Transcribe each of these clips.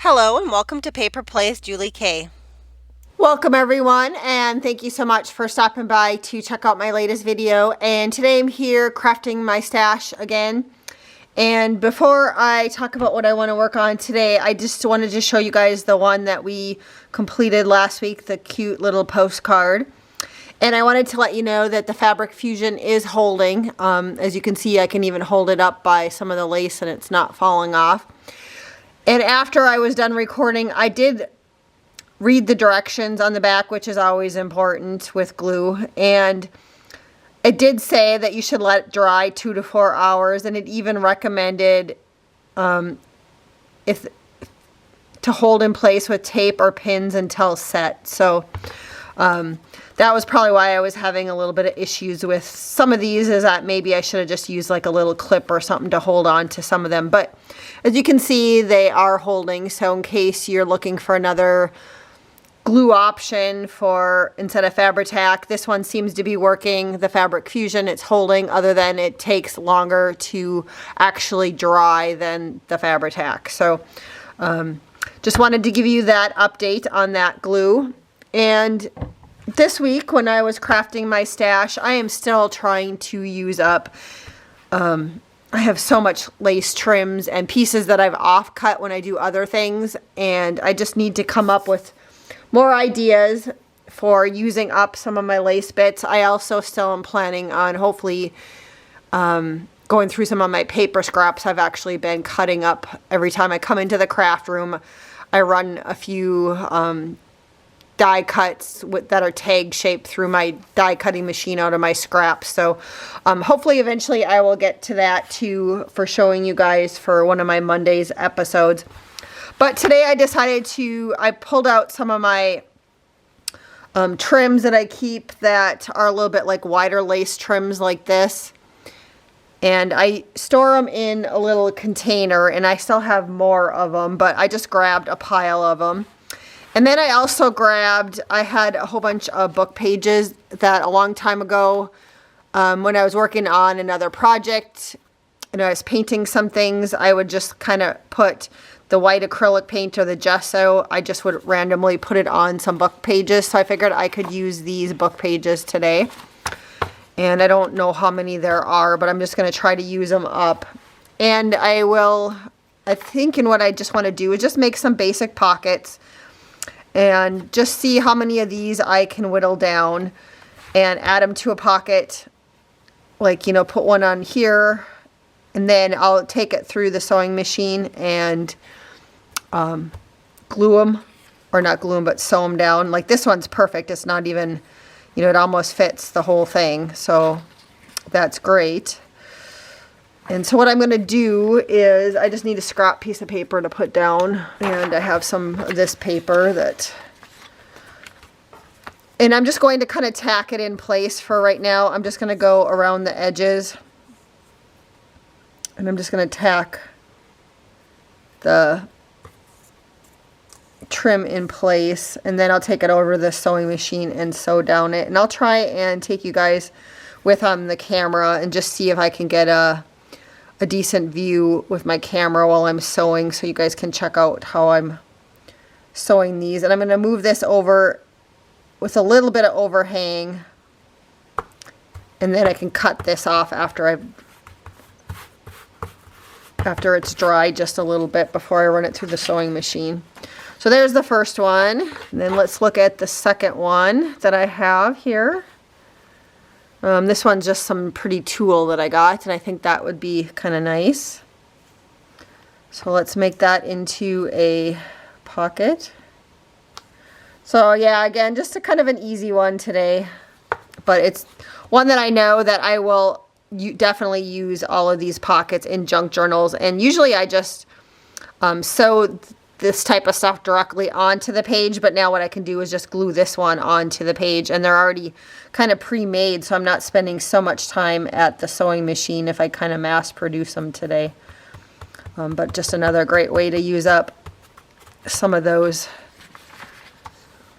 Hello and welcome to Paper Plays Julie K. Welcome everyone, and thank you so much for stopping by to check out my latest video. And today I'm here crafting my stash again. And before I talk about what I want to work on today, I just wanted to show you guys the one that we completed last week, the cute little postcard. And I wanted to let you know that the Fabric Fusion is holding. As you can see, I can even hold it up by some of the lace and it's not falling off. And after I was done recording, I did read the directions on the back, which is always important with glue. And it did say that you should let it dry 2 to 4 hours. And it even recommended to hold in place with tape or pins until set. So that was probably why I was having a little bit of issues with some of these, is that maybe I should have just used like a little clip or something to hold on to some of them. But as you can see, they are holding. So in case you're looking for another glue option for instead of Fabri-Tac, this one seems to be working. The Fabric Fusion, it's holding, other than it takes longer to actually dry than the Fabri-Tac. So just wanted to give you that update on that glue. And this week when I was crafting my stash, I am still trying to use up, I have so much lace trims and pieces that I've off-cut when I do other things, and I just need to come up with more ideas for using up some of my lace bits. I also still am planning on hopefully going through some of my paper scraps. I've actually been cutting up every time I come into the craft room. I run a few die cuts that are tag shaped through my die cutting machine out of my scraps. So hopefully eventually I will get to that too, for showing you guys for one of my Monday's episodes. But today I decided I pulled out some of my trims that I keep that are a little bit like wider lace trims like this. And I store them in a little container, and I still have more of them, but I just grabbed a pile of them. And then I also I had a whole bunch of book pages that a long time ago, when I was working on another project and I was painting some things, I would just kind of put the white acrylic paint or the gesso, I just would randomly put it on some book pages. So I figured I could use these book pages today. And I don't know how many there are, but I'm just going to try to use them up. And I think what I just want to do is just make some basic pockets and just see how many of these I can whittle down and add them to a pocket. Like, you know, put one on here, and then I'll take it through the sewing machine and glue them, or not glue them, but sew them down. Like this one's perfect. It's not even, you know, it almost fits the whole thing. So that's great. And so what I'm going to do is I just need a scrap piece of paper to put down. And I have some of this paper and I'm just going to kind of tack it in place for right now. I'm just going to go around the edges. And I'm just going to tack the trim in place, and then I'll take it over to the sewing machine and sew down it. And I'll try and take you guys with on the camera and just see if I can get a decent view with my camera while I'm sewing, so you guys can check out how I'm sewing these. And I'm going to move this over with a little bit of overhang, and then I can cut this off after it's dry just a little bit before I run it through the sewing machine. So there's the first one. And then let's look at the second one that I have here. This one's just some pretty tulle that I got, and I think that would be kind of nice. So let's make that into a pocket. So yeah, again, just a kind of an easy one today, but it's one that I know that I will definitely use all of these pockets in junk journals. And usually I just sew this type of stuff directly onto the page, but now what I can do is just glue this one onto the page, and they're already kind of pre-made, so I'm not spending so much time at the sewing machine if I kind of mass produce them today. But just another great way to use up some of those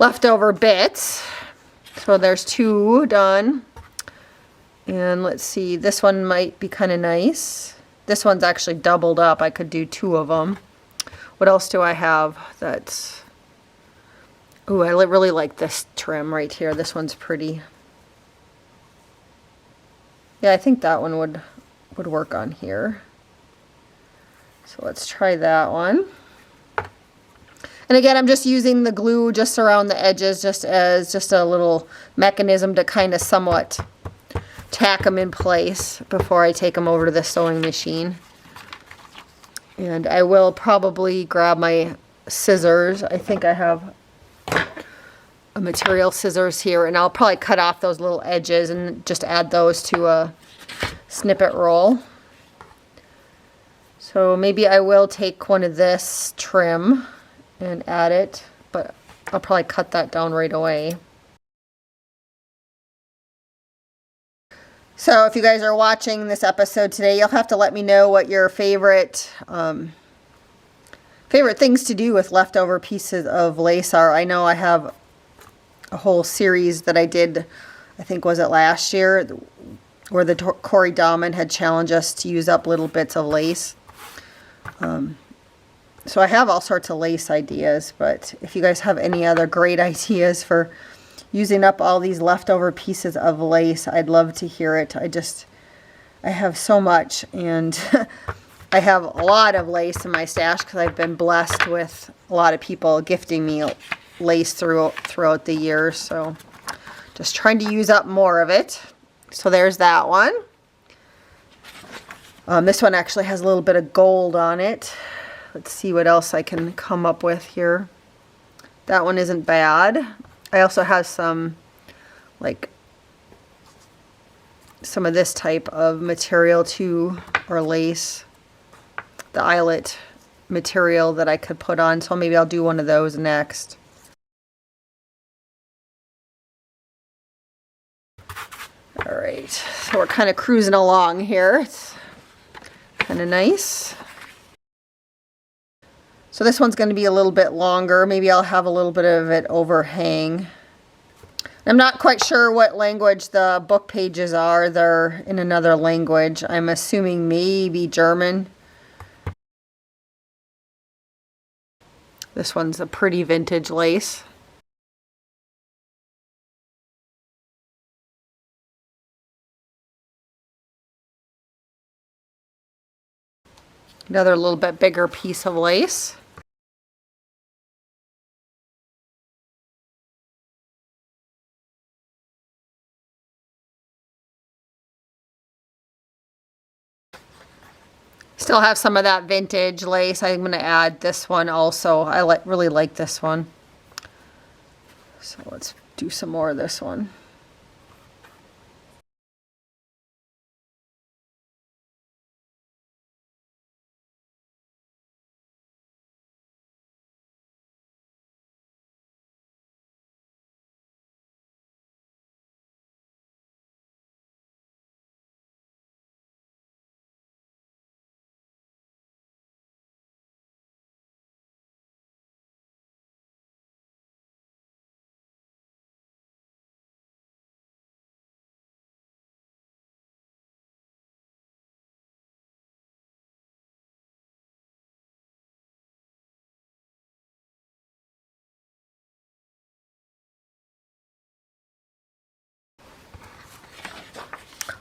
leftover bits. So there's 2 done. And let's see, this one might be kind of nice. This one's actually doubled up. I could do 2 of them, What else do I have that's... Ooh, I really like this trim right here. This one's pretty. Yeah, I think that one would work on here. So let's try that one. And again, I'm just using the glue just around the edges, just as just a little mechanism to kind of somewhat tack them in place before I take them over to the sewing machine. And I will probably grab my scissors. I think I have a material scissors here, and I'll probably cut off those little edges and just add those to a snippet roll. So maybe I will take one of this trim and add it, but I'll probably cut that down right away. So if you guys are watching this episode today, you'll have to let me know what your favorite things to do with leftover pieces of lace are. I know I have a whole series that I did, I think was it last year, where the Corey Dahman had challenged us to use up little bits of lace. So I have all sorts of lace ideas, but if you guys have any other great ideas for using up all these leftover pieces of lace, I'd love to hear it. I have so much, and I have a lot of lace in my stash because I've been blessed with a lot of people gifting me lace throughout the years. So just trying to use up more of it. So there's that one. This one actually has a little bit of gold on it. Let's see what else I can come up with here. That one isn't bad. I also have some, like, some of this type of material too, or lace. The eyelet material that I could put on, so maybe I'll do one of those next. All right, so we're kind of cruising along here. It's kind of nice. So this one's going to be a little bit longer. Maybe I'll have a little bit of it overhang. I'm not quite sure what language the book pages are. They're in another language. I'm assuming maybe German. This one's a pretty vintage lace. Another little bit bigger piece of lace. Still have some of that vintage lace. I'm going to add this one also. I really like this one. So let's do some more of this one.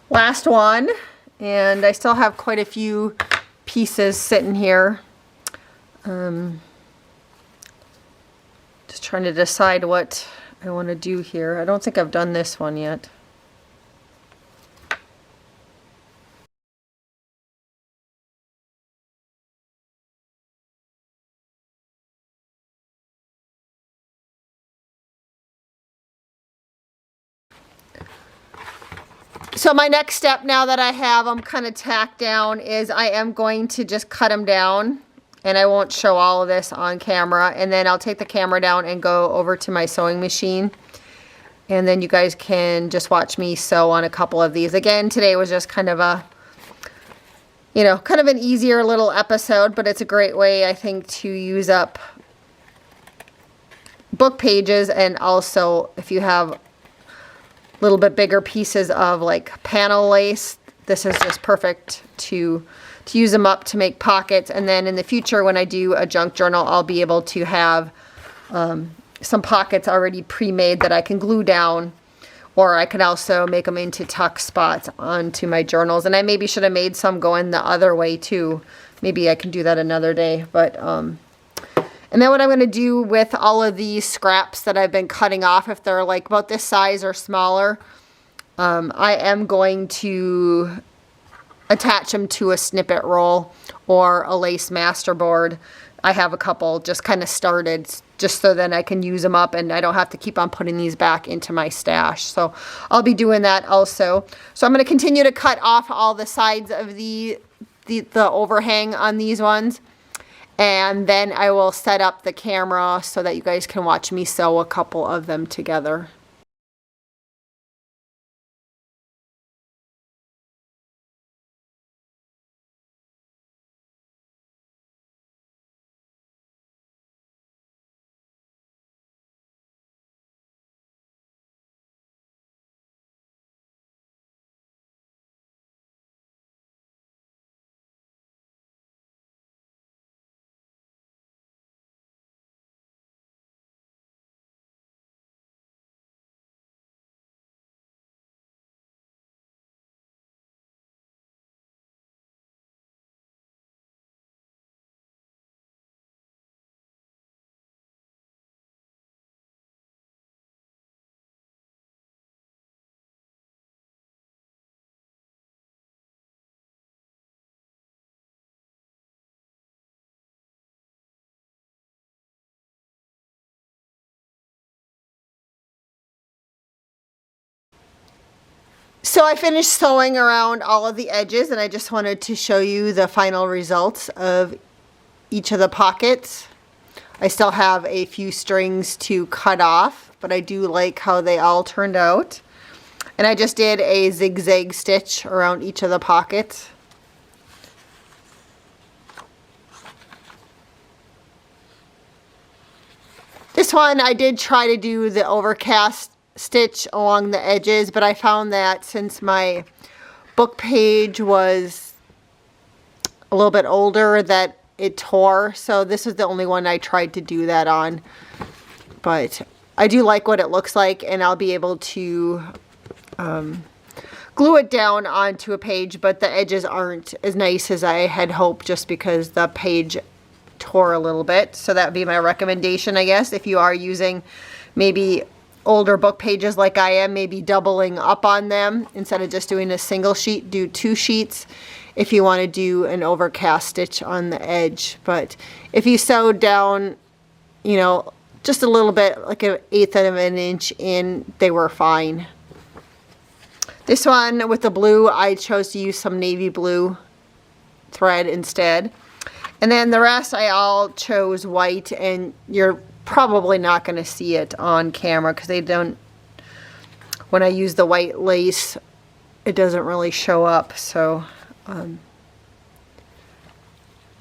Last one, and I still have quite a few pieces sitting here. Just trying to decide what I want to do here. I don't think I've done this one yet. So my next step, now that I have them kind of tacked down, is I am going to just cut them down, and I won't show all of this on camera, and then I'll take the camera down and go over to my sewing machine, and then you guys can just watch me sew on a couple of these. Again, today was just kind of a, you know, kind of an easier little episode, but it's a great way, I think, to use up book pages, and also if you have little bit bigger pieces of like panel lace, this is just perfect to to use them up to make pockets. And then in the future, when I do a junk journal, I'll be able to have some pockets already pre-made that I can glue down, or I can also make them into tuck spots onto my journals. And I maybe should have made some going the other way too. Maybe I can do that another day. But and then what I'm going to do with all of these scraps that I've been cutting off, if they're like about this size or smaller, I am going to attach them to a snippet roll or a lace masterboard. I have a couple just kind of started, just so then I can use them up and I don't have to keep on putting these back into my stash. So I'll be doing that also. So I'm going to continue to cut off all the sides of the overhang on these ones. And then I will set up the camera so that you guys can watch me sew a couple of them together. So I finished sewing around all of the edges, and I just wanted to show you the final results of each of the pockets. I still have a few strings to cut off, but I do like how they all turned out. And I just did a zigzag stitch around each of the pockets. This one I did try to do the overcast stitch along the edges, but I found that since my book page was a little bit older that it tore, so this is the only one I tried to do that on. But I do like what it looks like, and I'll be able to glue it down onto a page, but the edges aren't as nice as I had hoped just because the page tore a little bit. So that would be my recommendation, I guess, if you are using maybe older book pages like I am, maybe doubling up on them. Instead of just doing a single sheet, do 2 sheets if you want to do an overcast stitch on the edge. But if you sewed down, you know, just a little bit, like 1/8 of an inch in, they were fine. This one with the blue, I chose to use some navy blue thread instead. And then the rest I all chose white, and you're probably not going to see it on camera because they don't, when I use the white lace, it doesn't really show up. So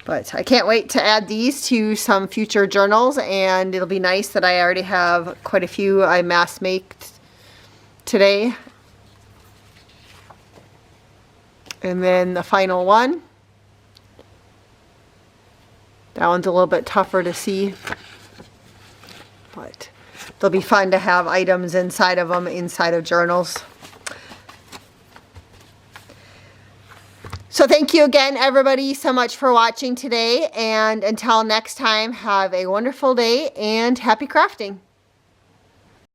but I can't wait to add these to some future journals, and it'll be nice that I already have quite a few I mass made today. And then the final one, that one's a little bit tougher to see, but they'll be fun to have items inside of them, inside of journals. So thank you again, everybody, so much for watching today. And until next time, have a wonderful day and happy crafting.